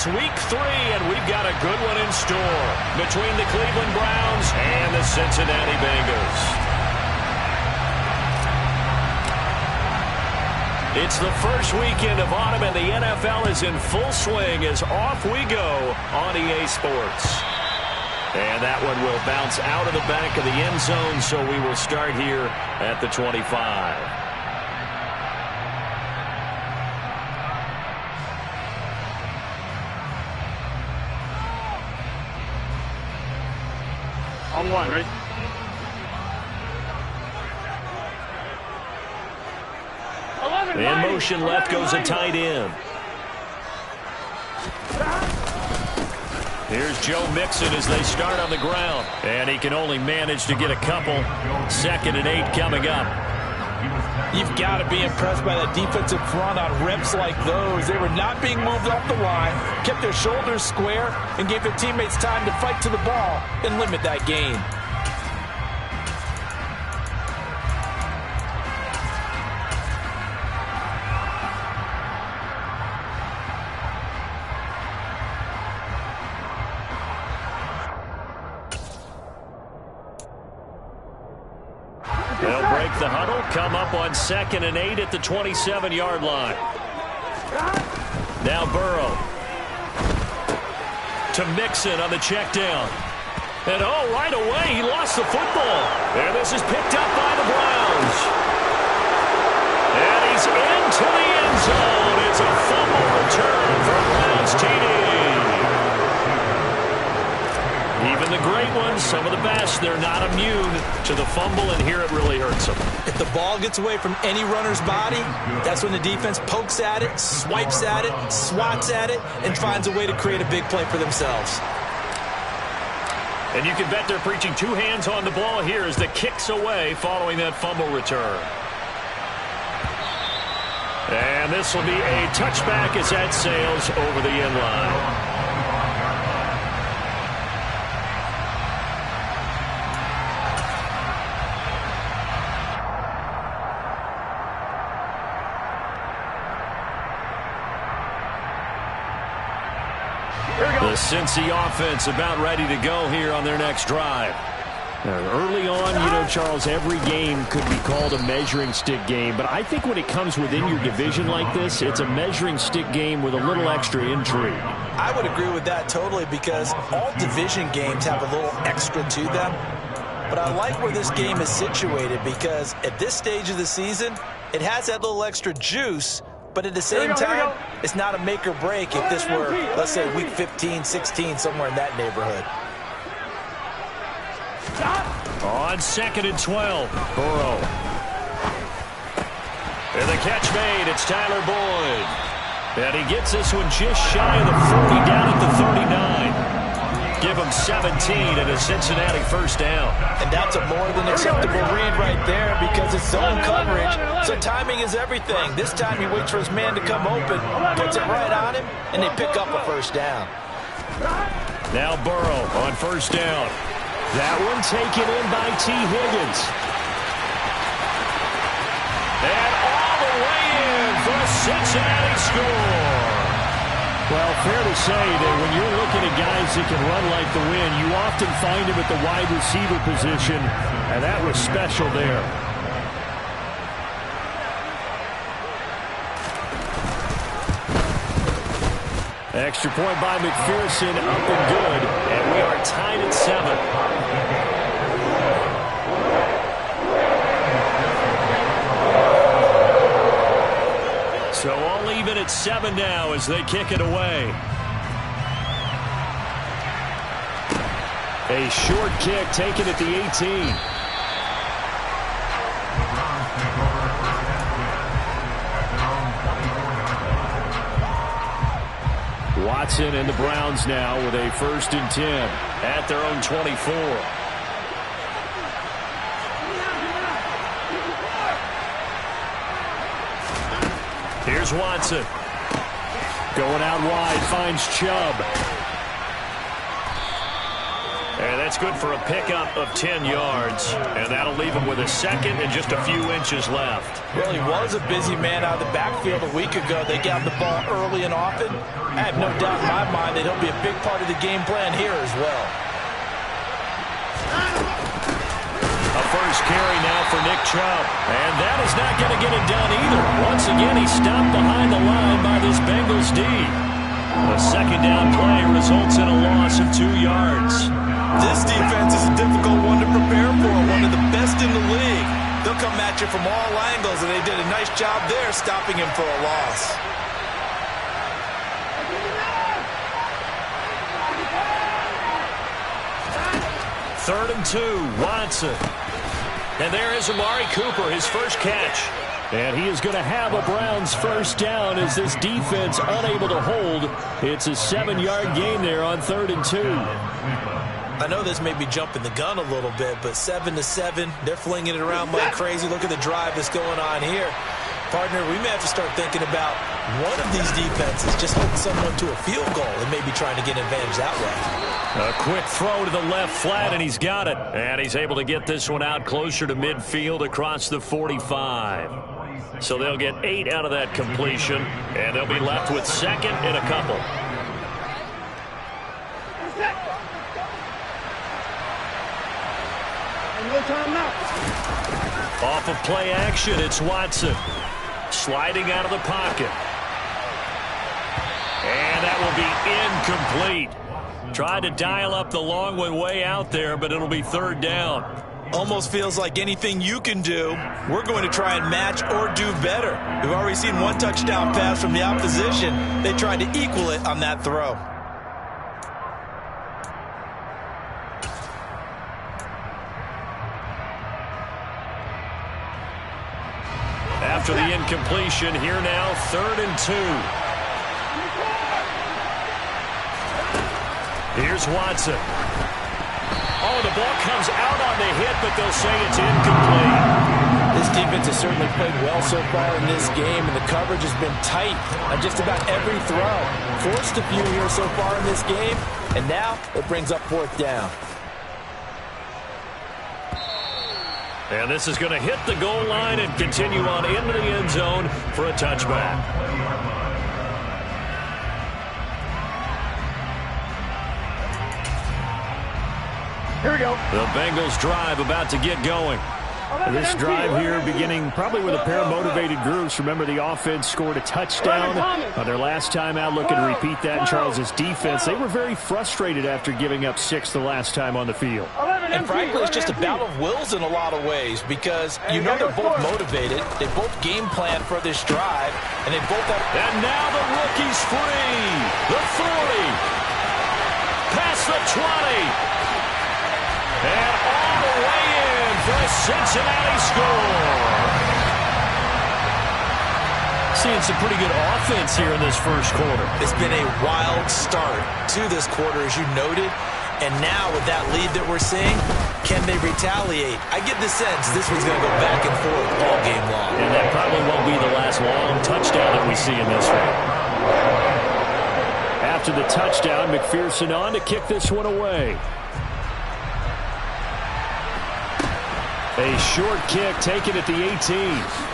It's week 3, and we've got a good one in store between the Cleveland Browns and the Cincinnati Bengals. It's the first weekend of autumn, and the NFL is in full swing as off we go on EA Sports. And that one will bounce out of the back of the end zone, so we will start here at the 25. On one, right? In motion left goes a tight end. Here's Joe Mixon as they start on the ground. And he can only manage to get a couple. 2nd and 8 coming up. You've got to be impressed by that defensive front on reps like those. They were not being moved off the line, kept their shoulders square, and gave their teammates time to fight to the ball and limit that gain. They'll break the huddle, come up on 2nd and 8 at the 27-yard line. Now Burrow to Mixon on the check down. And right away, he lost the football. And this is picked up by the Browns. And he's into the end zone. It's a fumble return for Browns TD. Even the great ones, some of the best, they're not immune to the fumble, and here it really hurts them. If the ball gets away from any runner's body, that's when the defense pokes at it, swipes at it, swats at it, and finds a way to create a big play for themselves. And you can bet they're preaching 2 hands on the ball here as the kick's away following that fumble return. And this will be a touchback as that sails over the end line. The Cincy offense about ready to go here on their next drive. Early on, Charles, every game could be called a measuring stick game, but I think when it comes within your division like this, it's a measuring stick game with a little extra intrigue. I would agree with that totally, because all division games have a little extra to them. But I like where this game is situated, because at this stage of the season, it has that little extra juice. But at the same time, it's not a make or break if this were, let's say, week 15, 16, somewhere in that neighborhood. On 2nd and 12, Burrow. And the catch made, it's Tyler Boyd. And he gets this one just shy of the 40, down at the 39. Give him 17 and a Cincinnati first down. And that's a more than acceptable read right there, because it's zone coverage, so timing is everything. This time he waits for his man to come open, puts it right on him, and they pick up a first down. Now Burrow on first down. That one taken in by T. Higgins. And all the way in for a Cincinnati score. Well, fair to say that when you're looking at guys that can run like the wind, you often find them at the wide receiver position, and that was special there. Extra point by McPherson, up and good, and we are tied at 7. So all even at 7 now as they kick it away. A short kick taken at the 18. Watson and the Browns now with a 1st and 10 at their own 24. Here's Watson. Going out wide, finds Chubb. And that's good for a pickup of 10 yards. And that'll leave him with a second and just a few inches left. Well, he was a busy man out of the backfield a week ago. They got the ball early and often. I have no doubt in my mind that he'll be a big part of the game plan here as well. A first carry now for Nick Chubb. And that is not going to get it done either. Once again, he's stopped behind the line by this Bengals D. A second down play results in a loss of 2 yards. This defense is a difficult one to prepare for, one of the best in the league. They'll come at you from all angles, and they did a nice job there stopping him for a loss. Third and 2, Watson. And there is Amari Cooper, his first catch. And he is going to have a Browns first down as this defense unable to hold. It's a 7-yard gain there on 3rd and 2. I know this may be jumping the gun a little bit, but 7-7, they're flinging it around like crazy. Look at the drive that's going on here. Partner, we may have to start thinking about one of these defenses just holding someone to a field goal and maybe trying to get an advantage that way. A quick throw to the left flat, and he's got it. And he's able to get this one out closer to midfield across the 45. So they'll get 8 out of that completion, and they'll be left with second and a couple. Off of play action, it's Watson. Sliding out of the pocket. And that will be incomplete. Tried to dial up the long one way out there, but it'll be 3rd down. Almost feels like anything you can do, we're going to try and match or do better. We've already seen one touchdown pass from the opposition. They tried to equal it on that throw. After the incompletion, here now, 3rd and 2. Here's Watson. Oh, the ball comes out on the hit, but they'll say it's incomplete. This defense has certainly played well so far in this game, and the coverage has been tight on just about every throw. Forced a few here so far in this game, and now it brings up 4th down. And this is going to hit the goal line and continue on into the end zone for a touchback. Here we go. The Bengals drive about to get going. This drive here beginning probably with a pair of motivated groups. Remember, the offense scored a touchdown their last time out. Looking to repeat that in Charles' defense. They were very frustrated after giving up 6 the last time on the field. And frankly, it's just a battle of wills in a lot of ways because you know they're both motivated. They both game plan for this drive, and they both have... And now the rookie's free. The 40. Past the 20. And all the way in for a Cincinnati score. Seeing some pretty good offense here in this first quarter. It's been a wild start to this quarter, as you noted. And now with that lead that we're seeing, can they retaliate? I get the sense this one's going to go back and forth all game long. And that probably won't be the last long touchdown that we see in this one. After the touchdown, McPherson on to kick this one away. A short kick taken at the 18.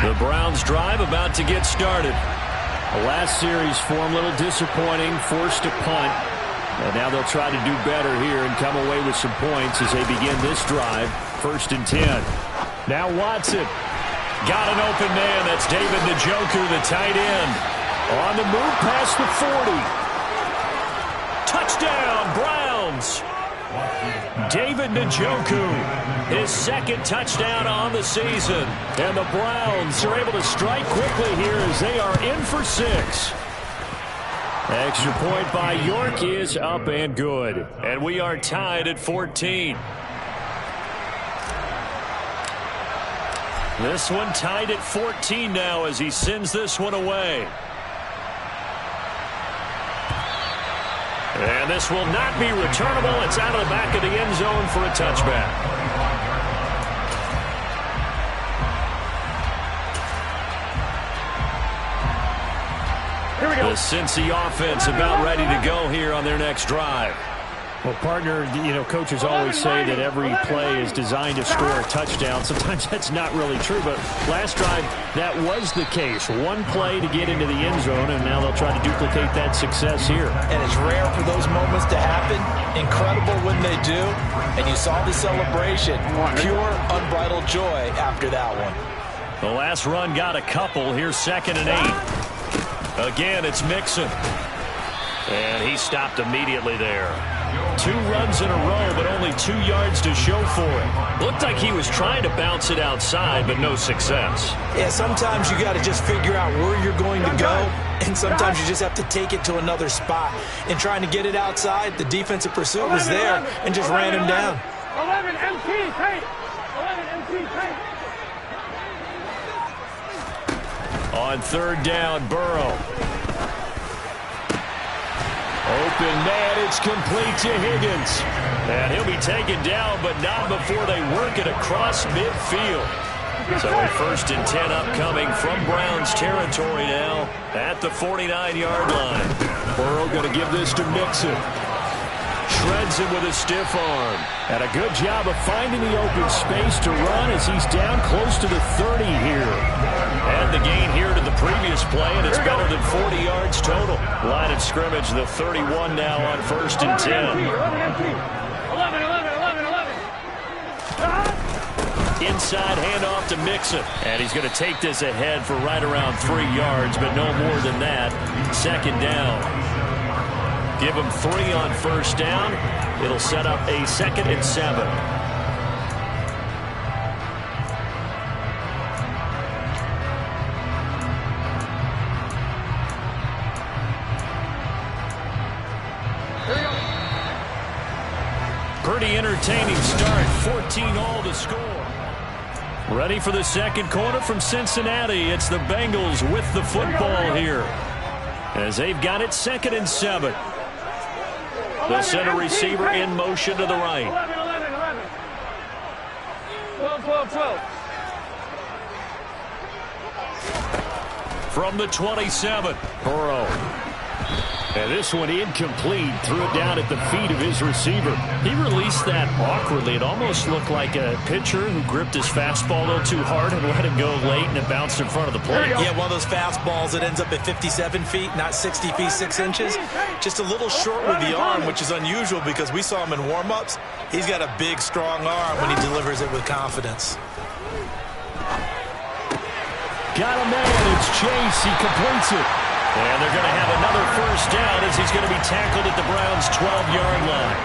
The Browns drive about to get started. The last series for them, a little disappointing, forced to punt. And now they'll try to do better here and come away with some points as they begin this drive. 1st and 10. Now Watson. Got an open man. That's David Njoku, the tight end. On the move past the 40. Touchdown, Browns. David Njoku, his 2nd touchdown on the season. And the Browns are able to strike quickly here as they are in for 6. Extra point by York is up and good. And we are tied at 14. This one tied at 14 now as he sends this one away. And this will not be returnable. It's out of the back of the end zone for a touchback. Here we go. The Cincy offense about ready to go here on their next drive. Well, partner, coaches always say that every play is designed to score a touchdown. Sometimes that's not really true, but last drive, that was the case. One play to get into the end zone, and now they'll try to duplicate that success here. And it's rare for those moments to happen. Incredible when they do. And you saw the celebration. Pure, unbridled joy after that one. The last run got a couple. Here's 2nd and 8. Again, it's Mixon. And he stopped immediately there. 2 runs in a row, but only 2 yards to show for it. Looked like he was trying to bounce it outside, but no success. Yeah, sometimes you got to just figure out where you're going to go, and sometimes you just have to take it to another spot. In trying to get it outside, the defensive pursuit was there and just ran him down. 11 MT, tight. 11 MT, tight. On 3rd down, Burrow. Open man, it's complete to Higgins. And he'll be taken down, but not before they work it across midfield. So a 1st and 10 upcoming from Browns territory now at the 49-yard line. Burrow going to give this to Mixon. Shreds him with a stiff arm. And a good job of finding the open space to run as he's down close to the 30 here. And the gain here to the previous play, and it's better than 40 yards total. Line of scrimmage, the 31 now on 1st and 10. 11. Inside handoff to Mixon. And he's going to take this ahead for right around 3 yards, but no more than that. 2nd down. Give him 3 on 1st down. It'll set up a 2nd and 7. Pretty entertaining start. 14-all to score. Ready for the 2nd quarter from Cincinnati. It's the Bengals with the football here, as they've got it 2nd and 7. The center receiver in motion to the right. 12. From the 27, Burrow. And this one incomplete. Threw it down at the feet of his receiver. he released that awkwardly. It almost looked like a pitcher who gripped his fastball a little too hard and let it go late, and it bounced in front of the plate. Yeah, one of those fastballs that ends up at 57 feet, not 60 feet, 6 inches. Just a little short with the arm, which is unusual because we saw him in warm-ups. He's got a big, strong arm when he delivers it with confidence. Got a man. It's Chase. He completes it. And they're going to have another 1st down as he's going to be tackled at the Browns' 12-yard line.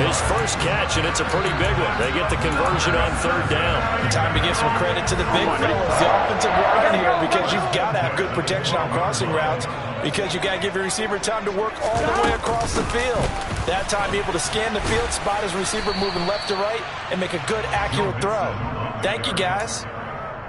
His first catch, and it's a pretty big one. They get the conversion on 3rd down. Time to give some credit to the big fellas, the offensive line here, because you've got to have good protection on crossing routes, because you've got to give your receiver time to work all the way across the field. That time, be able to scan the field, spot his receiver moving left to right, and make a good, accurate throw. Thank you, guys.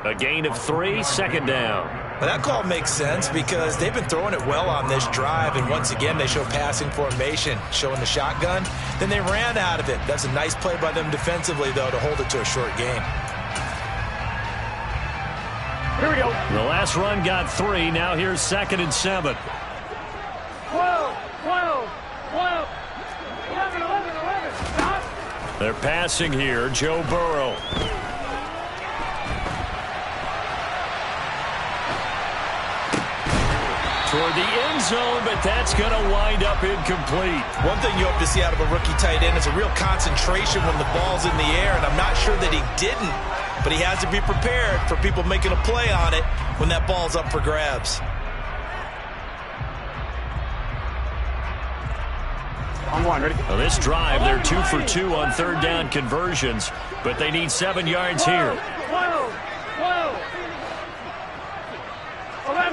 A gain of 3, 2nd down. But that call makes sense because they've been throwing it well on this drive, and once again they show passing formation, showing the shotgun. Then they ran out of it. That's a nice play by them defensively, though, to hold it to a short game. Here we go. The last run got 3. Now here's 2nd and 7. 12. 11. Stop. They're passing here. Joe Burrow. toward the end zone, but that's going to wind up incomplete. One thing you hope to see out of a rookie tight end is a real concentration when the ball's in the air, and I'm not sure that he didn't, but he has to be prepared for people making a play on it when that ball's up for grabs. Well, this drive, they're 2 for 2 on third down conversions, but they need 7 yards here.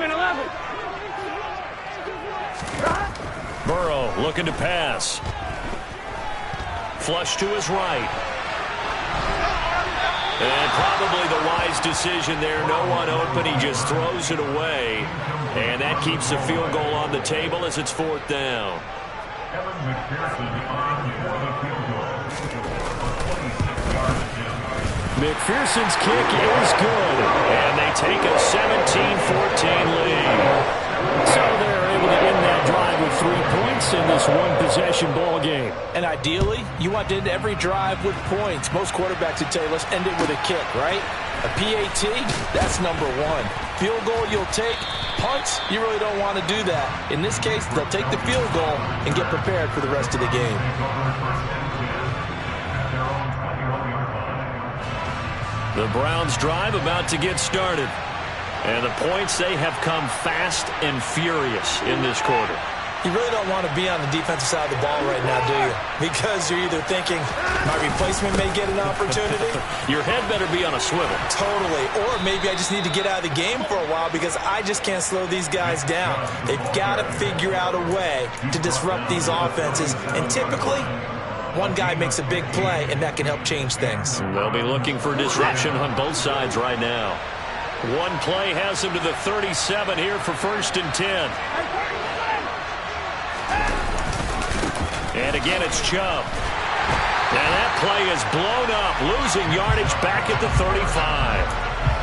11. Burrow looking to pass. Flush to his right. And probably the wise decision there. No one open. He just throws it away. And that keeps the field goal on the table as it's 4th down. McPherson's kick is good. And they take a 17-14 lead. So they're able to end that drive with 3 points in this one-possession ball game. And ideally, you want to end every drive with points. Most quarterbacks would tell you, let's end it with a kick, right? A PAT, that's number 1. Field goal you'll take. Punts, you really don't want to do that. In this case, they'll take the field goal and get prepared for the rest of the game. The Browns drive about to get started. And the points, they have come fast and furious in this quarter. You really don't want to be on the defensive side of the ball right now, do you? Because you're either thinking, my replacement may get an opportunity. Your head better be on a swivel. Totally. Or maybe I just need to get out of the game for a while because I just can't slow these guys down. They've got to figure out a way to disrupt these offenses. And typically, one guy makes a big play, and that can help change things. They'll be looking for disruption on both sides right now. One play has him to the 37 here for 1st and 10. And again, it's Chubb. And that play is blown up, losing yardage back at the 35.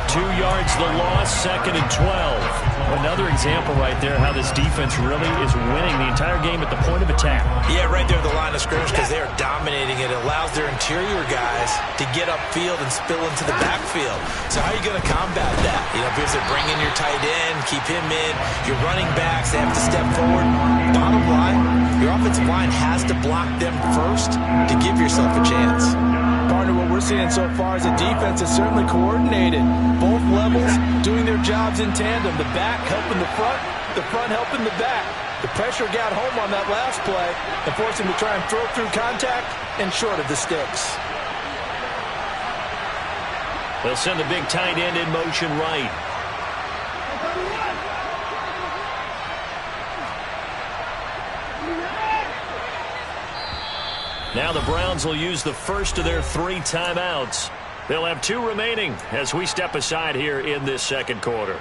2 yards the loss, 2nd and 12. Another example right there how this defense really is winning the entire game at the point of attack. Yeah, right there at the line of scrimmage because they are dominating it. It allows their interior guys to get upfield and spill into the backfield. So how are you going to combat that? You know, because they're bringing your tight end, keep him in. Your running backs, they have to step forward. Bottom line, your offensive line has to block them first to give yourself a chance. Partner, what we're seeing so far is the defense is certainly coordinated. Both levels doing their jobs in tandem. The back helping the front helping the back. The pressure got home on that last play and forced him to try and throw through contact and short of the sticks. They'll send the big tight end in motion right. Now the Browns will use the first of their 3 timeouts. They'll have 2 remaining as we step aside here in this second quarter.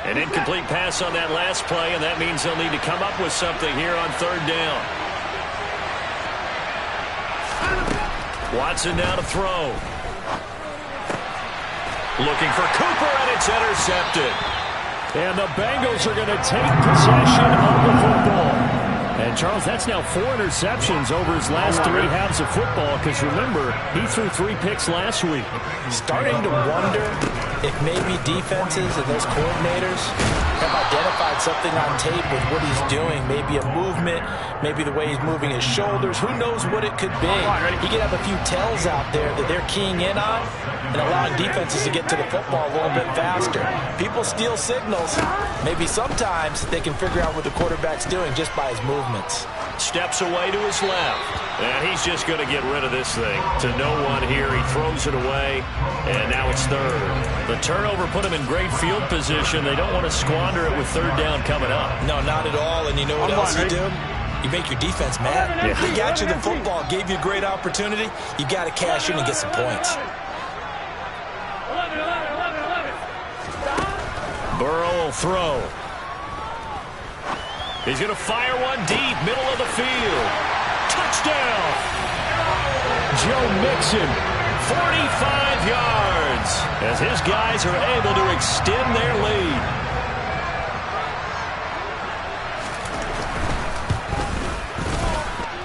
An incomplete pass on that last play, and that means they'll need to come up with something here on 3rd down. Watson now to throw. Looking for Cooper, and it's intercepted. And the Bengals are going to take possession of the football. And, Charles, that's now 4 interceptions over his last 3 halves of football because, remember, he threw 3 picks last week. Starting to wonder if maybe defenses and those coordinators have identified something on tape with what he's doing. Maybe a movement, maybe the way he's moving his shoulders. Who knows what it could be? He could have a few tells out there that they're keying in on and allowing defenses to get to the football a little bit faster. People steal signals. Maybe sometimes they can figure out what the quarterback's doing just by his movements. Steps away to his left. And he's just going to get rid of this thing. To no one here. He throws it away. And now it's 3rd. The turnover put him in great field position. They don't want to squander it with 3rd down coming up. No, not at all. And you know what else you do? You make your defense mad. Yeah. They got you the football, gave you a great opportunity. You got to cash in and get some points. 11. Burrow will throw. He's going to fire one deep, middle of the field. Touchdown! Joe Mixon, 45 yards as his guys are able to extend their lead.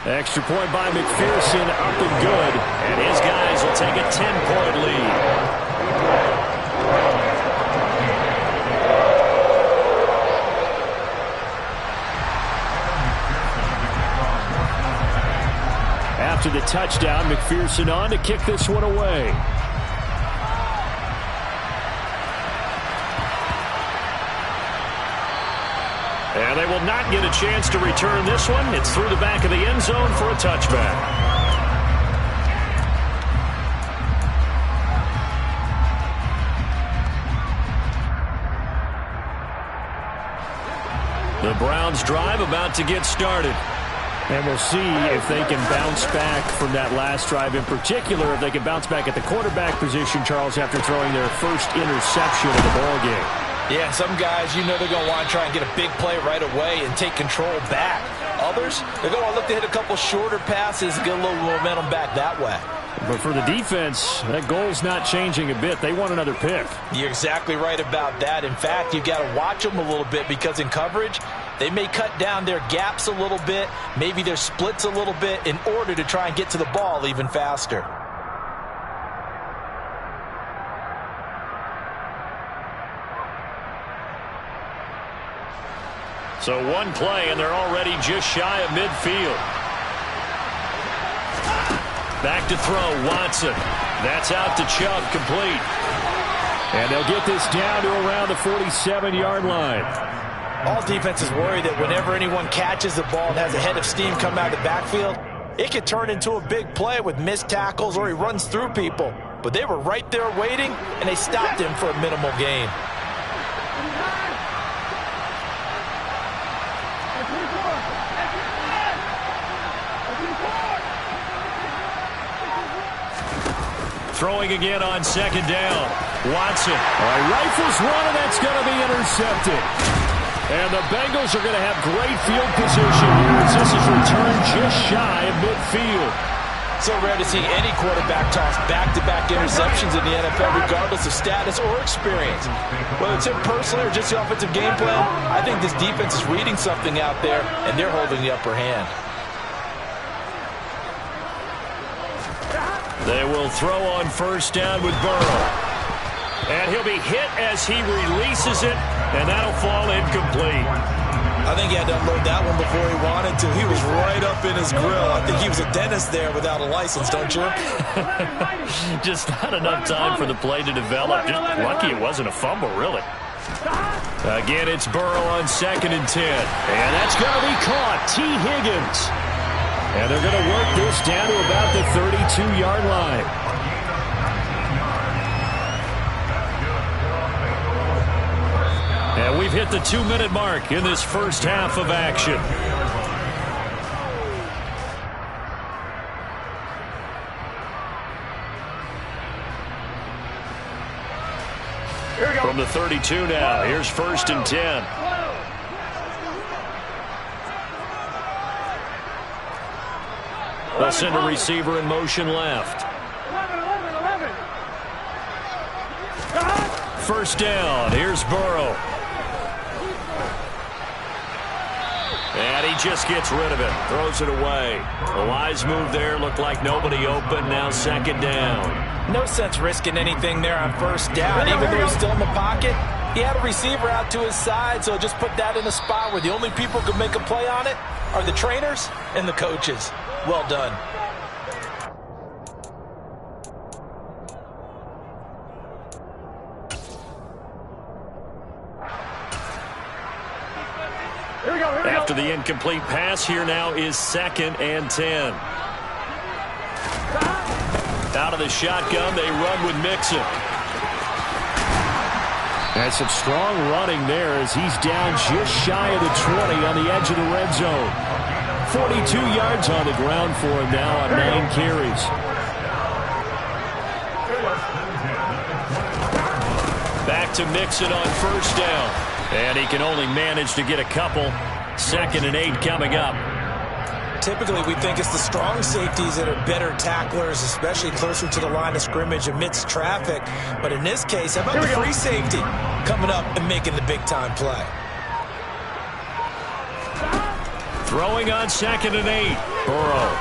Extra point by McPherson, up and good. And his guys will take a 10-point lead. After the touchdown, McPherson on to kick this one away. And they will not get a chance to return this one. It's through the back of the end zone for a touchback. The Browns drive about to get started. And we'll see if they can bounce back from that last drive. In particular, if they can bounce back at the quarterback position, Charles, after throwing their first interception of the ballgame. Yeah, some guys, you know they're going to want to try and get a big play right away and take control back. Others, they're going to want to look to hit a couple shorter passes and get a little momentum back that way. But for the defense, that goal's not changing a bit. They want another pick. You're exactly right about that. In fact, you've got to watch them a little bit because in coverage, they may cut down their gaps a little bit, maybe their splits a little bit in order to try and get to the ball even faster. So one play, and they're already just shy of midfield. Back to throw, Watson. That's out to Chubb, complete. And they'll get this down to around the 47-yard line. All defenses worry that whenever anyone catches the ball and has a head of steam come out of the backfield, it could turn into a big play with missed tackles or he runs through people. But they were right there waiting, and they stopped him for a minimal gain. Throwing again on second down. Watson. Rifles one, and that's going to be intercepted. And the Bengals are going to have great field position here as this is returned just shy of midfield. So rare to see any quarterback toss back-to-back interceptions in the NFL, regardless of status or experience. Whether it's him personally or just the offensive game plan, I think this defense is reading something out there, and they're holding the upper hand. They will throw on first down with Burrow. And he'll be hit as he releases it, and that'll fall incomplete. I think he had to unload that one before he wanted to. He was right up in his grill. I think he was a dentist there without a license, don't you? Just not enough time for the play to develop. Just lucky it wasn't a fumble, really. Again, it's Burrow on 2nd and 10. And that's going to be caught. T. Higgins. And they're going to work this down to about the 32-yard line. And we've hit the 2-minute mark in this first half of action. From the 32 now, here's 1st and 10. They'll send a receiver in motion left. 1st down. Here's Burrow. And he just gets rid of it. Throws it away. A wise move there. Looked like nobody open. Now 2nd down. No sense risking anything there on 1st down. Even though he's still in the pocket, he had a receiver out to his side, so just put that in a spot where the only people who can make a play on it are the trainers and the coaches. Well done. After the incomplete pass, here now is 2nd and 10. Out of the shotgun, they run with Mixon. And some strong running there as he's down just shy of the 20 on the edge of the red zone. 42 yards on the ground for him now on 9 carries. Back to Mixon on 1st down. And he can only manage to get a couple. 2nd and 8 coming up. Typically, we think it's the strong safeties that are better tacklers, especially closer to the line of scrimmage amidst traffic. But in this case, how about the free safety coming up and making the big-time play? Throwing on 2nd and 8. Burrow.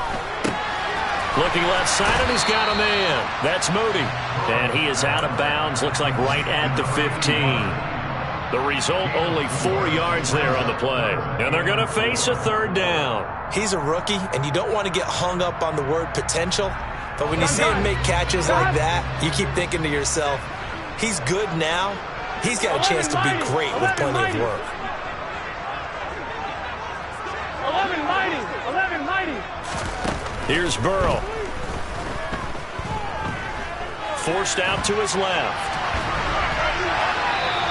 Looking left side, and he's got a man. That's Moody. And he is out of bounds. Looks like right at the 15. The result, only 4 yards there on the play. And they're going to face a third down. He's a rookie, and you don't want to get hung up on the word potential. But when you see him make catches like that, you keep thinking to yourself, he's good now. He's got a chance to be great with plenty of work. 11 mighty. Here's Burrow. Forced out to his left.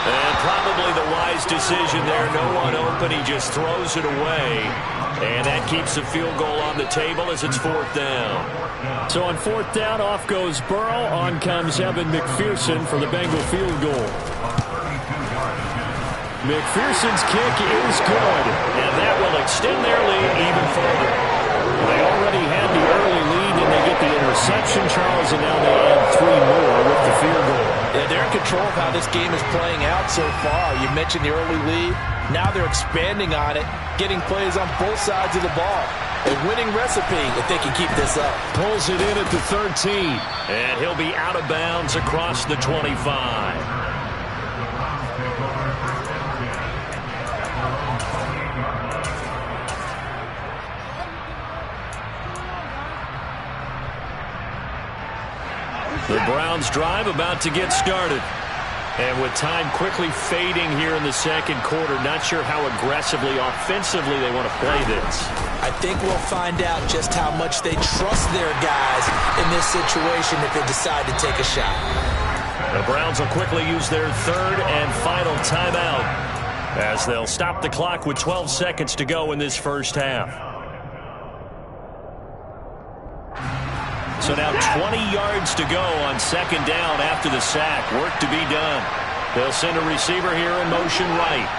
And probably the wise decision there. No one open. He just throws it away. And that keeps the field goal on the table as it's 4th down. So on 4th down, off goes Burrow. On comes Evan McPherson for the Bengal field goal. McPherson's kick is good. And that will extend their lead even further. They already had the early lead, and they get the interception, Charles, and now they add 3 more with the field goal. Yeah, they're in control of how this game is playing out so far. You mentioned the early lead. Now they're expanding on it, getting plays on both sides of the ball. A winning recipe if they can keep this up. Pulls it in at the 13. And he'll be out of bounds across the 25. The Browns drive about to get started. And with time quickly fading here in the second quarter, not sure how aggressively, offensively they want to play this. I think we'll find out just how much they trust their guys in this situation if they decide to take a shot. The Browns will quickly use their third and final timeout as they'll stop the clock with 12 seconds to go in this first half. So now 20 yards to go on second down after the sack. Work to be done. They'll send a receiver here in motion right.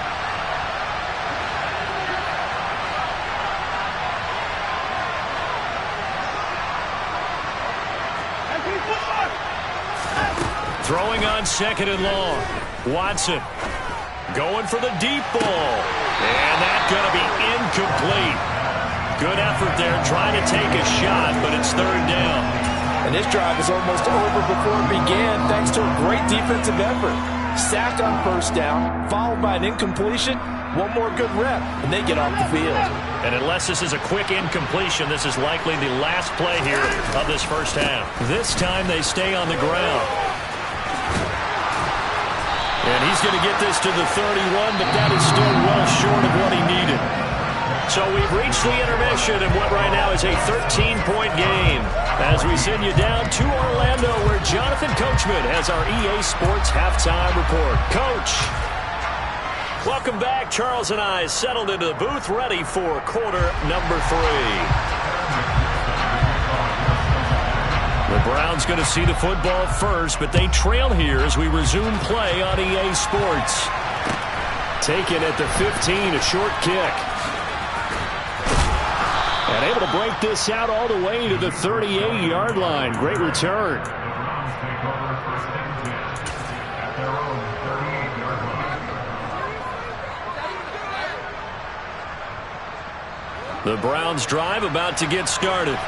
Throwing on second and long. Watson going for the deep ball. And that's going to be incomplete. Good effort there trying to take a shot, but it's third down. And this drive is almost over before it began thanks to a great defensive effort. Sack on first down, followed by an incompletion. One more good rep, and they get off the field. And unless this is a quick incompletion, this is likely the last play here of this first half. This time they stay on the ground. And he's going to get this to the 31, but that is still well short of what he needed. So we've reached the intermission in what right now is a 13-point game as we send you down to Orlando where Jonathan Coachman has our EA Sports halftime report. Coach, welcome back. Charles and I settled into the booth ready for quarter number 3. The Browns going to see the football first, but they trail here as we resume play on EA Sports. Taken at the 15, a short kick. And able to break this out all the way to the 38-yard line. Great return. The Browns drive about to get started.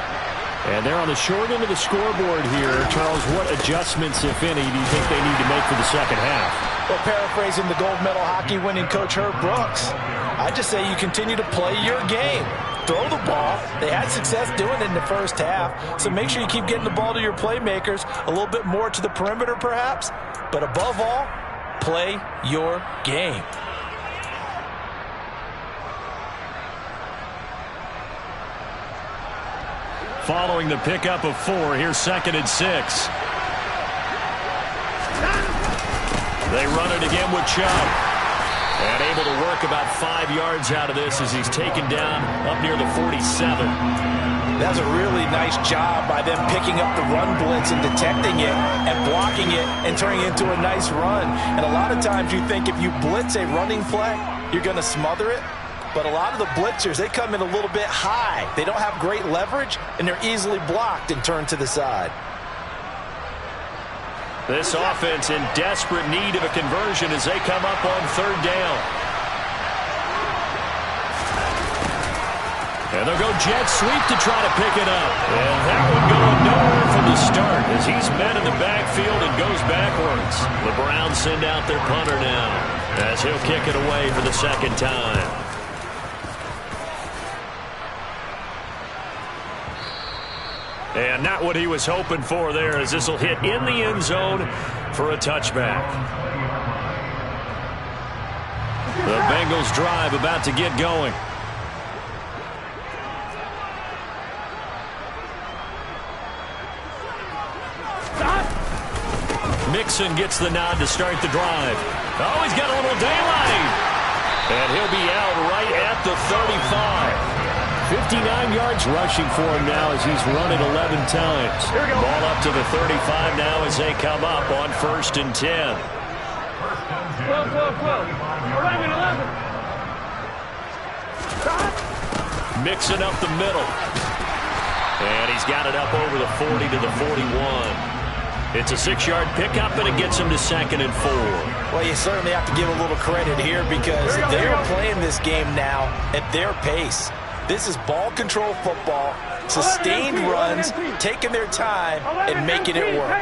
And they're on the short end of the scoreboard here. Charles, what adjustments, if any, do you think they need to make for the second half? Well, paraphrasing the gold medal hockey winning coach Herb Brooks, I just say you continue to play your game. Throw the ball. They had success doing it in the first half, so make sure you keep getting the ball to your playmakers, a little bit more to the perimeter perhaps, but above all, play your game. Following the pickup of 4, here's 2nd and 6. They run it again with Chubb. And able to work about 5 yards out of this as he's taken down up near the 47. That's a really nice job by them picking up the run blitz and detecting it and blocking it and turning it into a nice run. And a lot of times you think if you blitz a running play, you're going to smother it. But a lot of the blitzers, they come in a little bit high. They don't have great leverage, and they're easily blocked and turned to the side. This offense in desperate need of a conversion as they come up on third down. And they'll go jet sweep to try to pick it up. And that one going nowhere from the start as he's met in the backfield and goes backwards. The Browns send out their punter now as he'll kick it away for the second time. And not what he was hoping for there as this will hit in the end zone for a touchback. The Bengals drive about to get going. Mixon gets the nod to start the drive. Oh, he's got a little daylight. And he'll be out right at the 35. 59 yards rushing for him now as he's run it 11 times. Ball up to the 35 now as they come up on 1st and 10. 12. 11. Mixing up the middle. And he's got it up over the 40 to the 41. It's a 6-yard pickup, and it gets him to 2nd and 4. Well, you certainly have to give a little credit here because they're playing this game now at their pace. This is ball control football, sustained runs, taking their time, and making it work.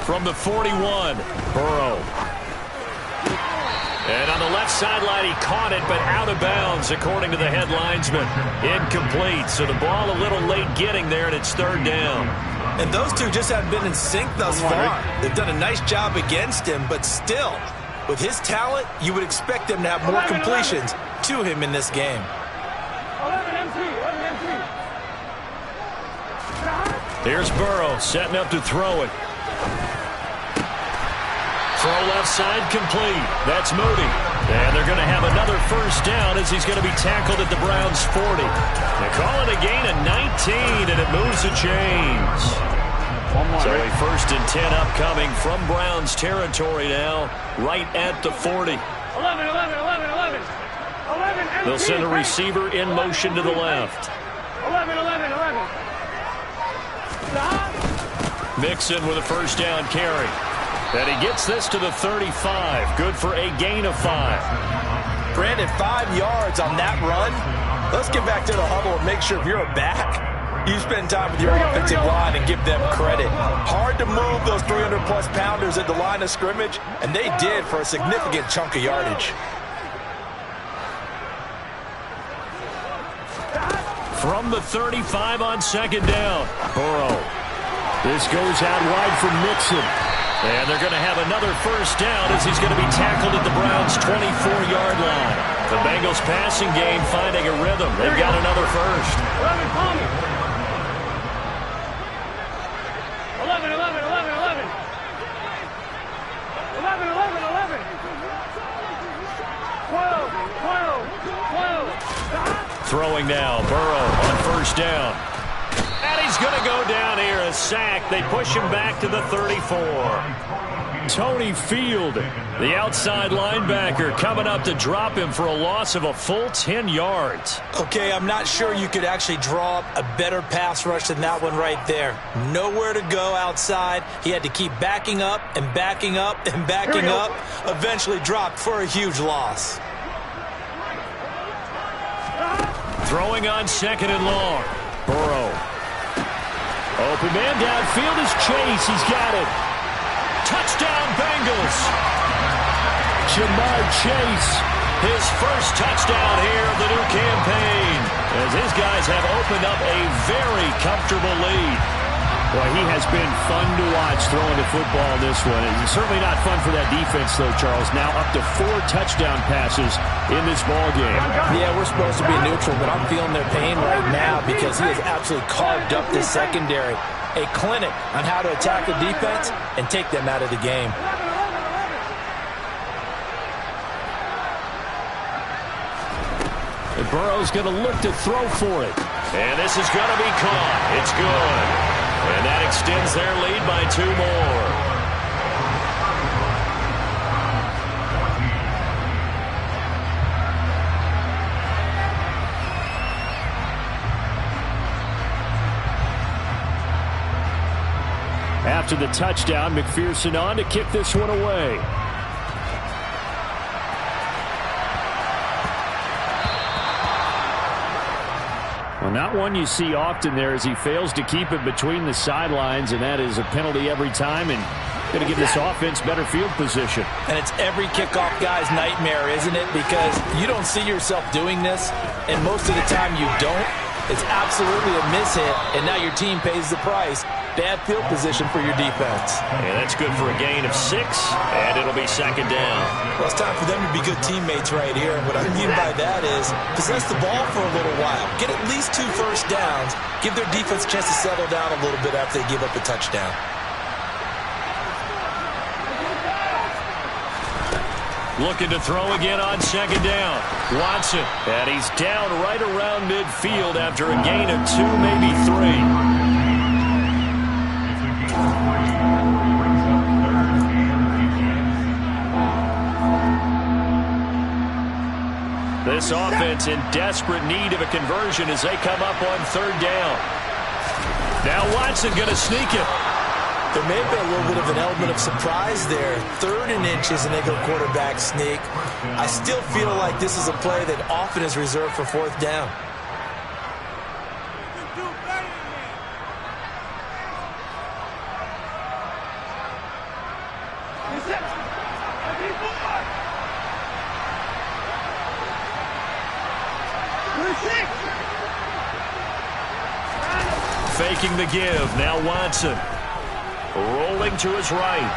From the 41, Burrow. And on the left sideline, he caught it, but out of bounds, according to the head linesman. Incomplete, so the ball a little late getting there, and it's 3rd down. And those two just haven't been in sync thus far. They've done a nice job against him, but still, with his talent, you would expect them to have more completions to him in this game. 11 Here's Burrow setting up to throw it. Throw left side complete. That's Moody. And they're going to have another 1st down as he's going to be tackled at the Browns' 40. They call it a gain of 19, and it moves the chains. So a 1st and 10 upcoming from Browns territory now, right at the 40. 11. They'll send a receiver in motion to the left. 11. Mixon with a 1st down carry. And he gets this to the 35. Good for a gain of 5. Brandon, 5 yards on that run. Let's get back to the huddle and make sure if you're a back, you spend time with your offensive line and give them credit. Hard to move those 300-plus pounders at the line of scrimmage, and they did for a significant chunk of yardage. From the 35 on 2nd down, Burrow. This goes out wide for Mixon. And they're going to have another 1st down as he's going to be tackled at the Browns' 24-yard line. The Bengals passing game finding a rhythm. They've got another 1st. 11, call me. 11. 12. Throwing now, Burrow on 1st down. And he's going to go down here, a sack. They push him back to the 34. Tony Field, the outside linebacker, coming up to drop him for a loss of a full 10 yards. Okay, I'm not sure you could actually draw up a better pass rush than that one right there. Nowhere to go outside. He had to keep backing up and backing up and backing up. Eventually dropped for a huge loss. Throwing on 2nd and long. Burrow. Open man downfield is Chase. He's got it. Touchdown, Bengals. Jamar Chase, his 1st touchdown here of the new campaign, as his guys have opened up a very comfortable lead. Well, he has been fun to watch throwing the football in this one. It's certainly not fun for that defense, though, Charles. Now up to 4 touchdown passes in this ball game. Yeah, we're supposed to be neutral, but I'm feeling their pain right now because he has absolutely carved up the secondary. A clinic on how to attack the defense and take them out of the game. And Burrow's going to look to throw for it. And this is going to be caught. It's good. And that extends their lead by 2 more. After the touchdown, McPherson on to kick this one away. Well, not one you see often there as he fails to keep it between the sidelines, and that is a penalty every time, and going to give this offense better field position. And it's every kickoff guy's nightmare, isn't it? Because you don't see yourself doing this, and most of the time you don't. It's absolutely a mishit, and now your team pays the price. Bad field position for your defense. And that's good for a gain of 6, and it'll be second down. Well, it's time for them to be good teammates right here. What I mean by that is possess the ball for a little while. Get at least 2 first downs. Give their defense a chance to settle down a little bit after they give up a touchdown. Looking to throw again on second down. Watson. And he's down right around midfield after a gain of 2, maybe 3. This offense in desperate need of a conversion as they come up on third down. Now Watson going to sneak it. There may have been a little bit of an element of surprise there. 3rd and inches, and they go quarterback sneak. I still feel like this is a play that often is reserved for 4th down. Faking the give. Now Watson. Rolling to his right.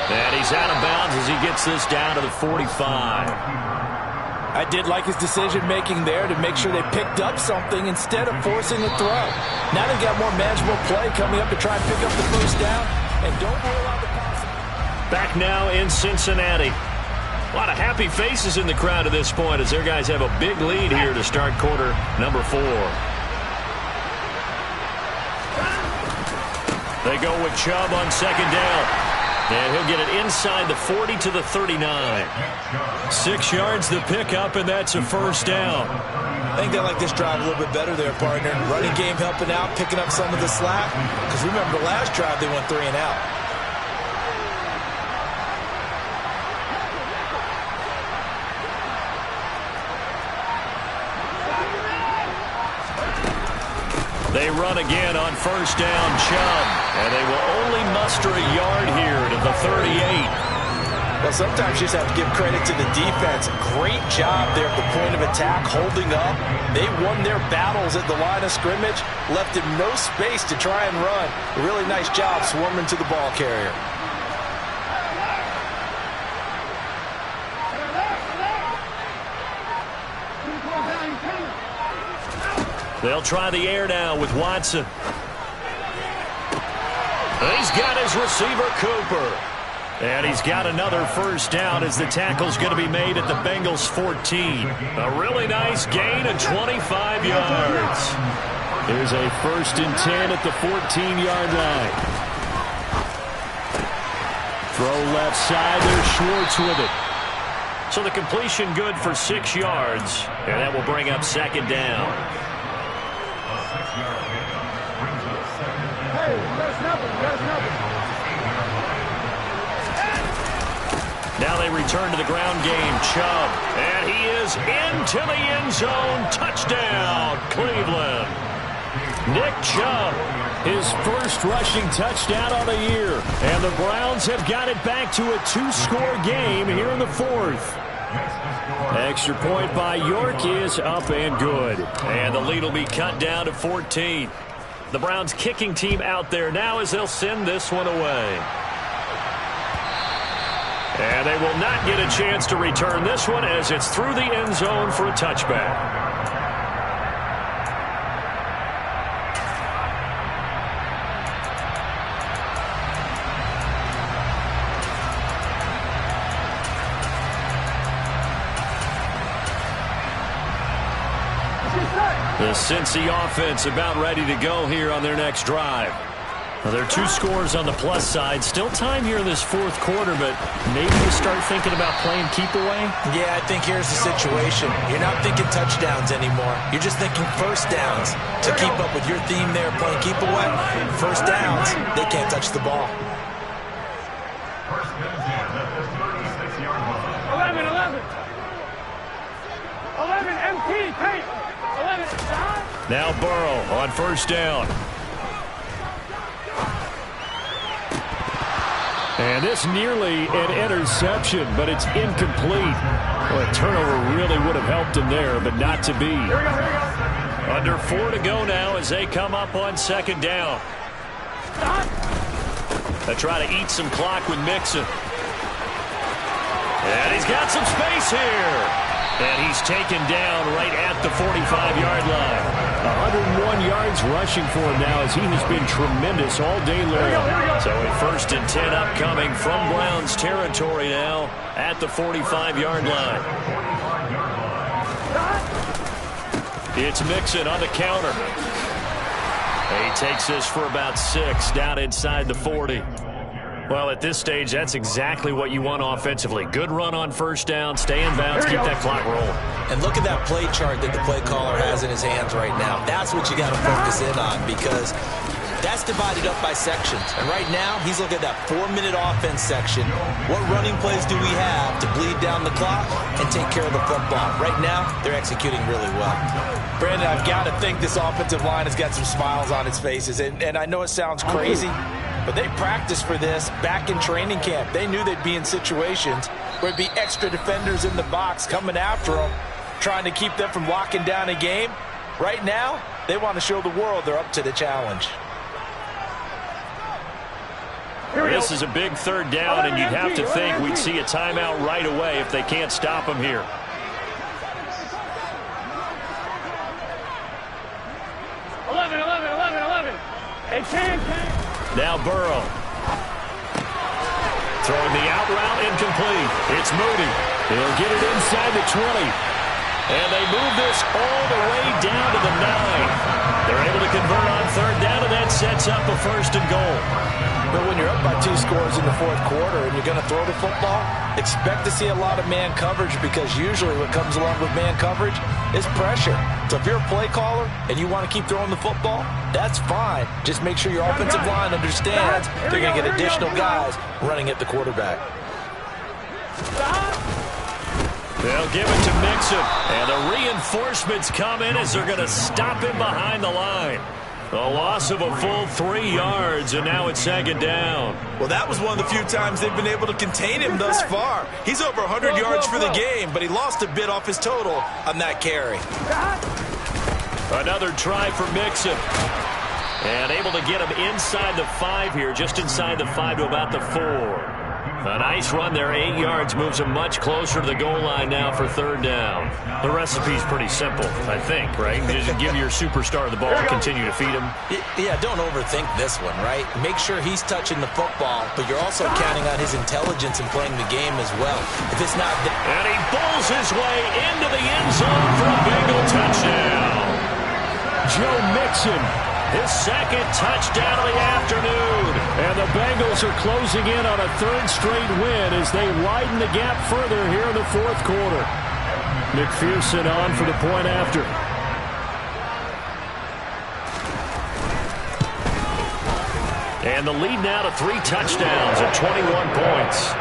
And he's out of bounds as he gets this down to the 45. I did like his decision-making there to make sure they picked up something instead of forcing a throw. Now they've got more manageable play coming up to try and pick up the first down. And don't rule out the possibility. Back now in Cincinnati. A lot of happy faces in the crowd at this point as their guys have a big lead here to start quarter number 4. They go with Chubb on second down. And he'll get it inside the 40 to the 39. 6 yards the pickup, and that's a first down. I think they like this drive a little bit better there, partner. Running game helping out, picking up some of the slack. Because remember, the last drive they went 3 and out. They run again on first down, Chubb. And they will only muster a yard here to the 38. Well, sometimes you just have to give credit to the defense. Great job there at the point of attack, holding up. They won their battles at the line of scrimmage, left him no space to try and run. A really nice job swarming to the ball carrier. They'll try the air now with Watson. He's got his receiver, Cooper. And he's got another first down as the tackle's going to be made at the Bengals 14. A really nice gain of 25 yards. Here's a 1st and 10 at the 14-yard line. Throw left side. There's Schwartz with it. So the completion good for 6 yards. And that will bring up second down. Now they return to the ground game. Chubb. And he is into the end zone. Touchdown, Cleveland. Nick Chubb. His first rushing touchdown on the year. And the Browns have got it back to a 2-score game here in the 4th. Extra point by York is up and good. And the lead will be cut down to 14. The Browns kicking team out there now as they'll send this one away. And they will not get a chance to return this one as it's through the end zone for a touchback. The Cincy offense about ready to go here on their next drive. Well, there are 2 scores on the plus side. Still time here in this 4th quarter, but maybe you start thinking about playing keep away? Yeah, I think here's the situation. You're not thinking touchdowns anymore. You're just thinking first downs. To keep up with your theme there, playing keep away, first downs, they can't touch the ball. 11, empty. Hey, 11. Now Burrow on first down. And this nearly an interception, but it's incomplete. Well, a turnover really would have helped him there, but not to be. Here we go. Under 4 to go now as they come up on second down. They try to eat some clock with Mixon. And he's got some space here. And he's taken down right at the 45-yard line. 101 yards rushing for him now as he has been tremendous all day long. So a 1st and 10 upcoming from Browns territory now at the 45-yard line. It's Mixon on the counter. He takes this for about 6 down inside the 40. Well, at this stage, that's exactly what you want offensively. Good run on first down, stay in bounds, keep that clock rolling. And look at that play chart that the play caller has in his hands right now. That's what you got to focus in on because that's divided up by sections. And right now, he's looking at that 4-minute offense section. What running plays do we have to bleed down the clock and take care of the football? Right now, they're executing really well. Brandon, I've got to think this offensive line has got some smiles on its faces. And I know it sounds crazy, but they practiced for this back in training camp. They knew they'd be in situations where it'd be extra defenders in the box coming after them, trying to keep them from locking down a game. Right now, they want to show the world they're up to the challenge. This is a big 3rd down, and you'd have to think we'd see a timeout right away if they can't stop him here. Hey, 10. Now Burrow. Throwing the out route incomplete. It's Moody. He'll get it inside the 20. And they move this all the way down to the 9. They're able to convert on 3rd down, and that sets up a 1st and goal. But when you're up by 2 scores in the 4th quarter and you're going to throw the football, expect to see a lot of man coverage because usually what comes along with man coverage is pressure. So if you're a play caller and you want to keep throwing the football, that's fine. Just make sure your offensive line understands they're going to get additional guys running at the quarterback. They'll give it to Mixon. And the reinforcements come in as they're going to stop him behind the line. A loss of a full 3 yards, and now it's 2nd down. Well, that was one of the few times they've been able to contain him thus far. He's over 100 yards for the game, but he lost a bit off his total on that carry. Another try for Mixon. And able to get him inside the 5 here, just inside the 5 to about the 4. A nice run there, 8 yards, moves him much closer to the goal line now for 3rd down. The recipe's pretty simple, I think, right? Just give your superstar the ball and continue to feed him. Yeah, don't overthink this one, right? Make sure he's touching the football, but you're also counting on his intelligence in playing the game as well. If it's not there... And he bowls his way into the end zone for a Bengal touchdown. Joe Mixon, his 2nd touchdown of the afternoon. And the Bengals are closing in on a 3rd straight win as they widen the gap further here in the 4th quarter. McPherson on for the point after. And the lead now to 3 touchdowns at 21 points.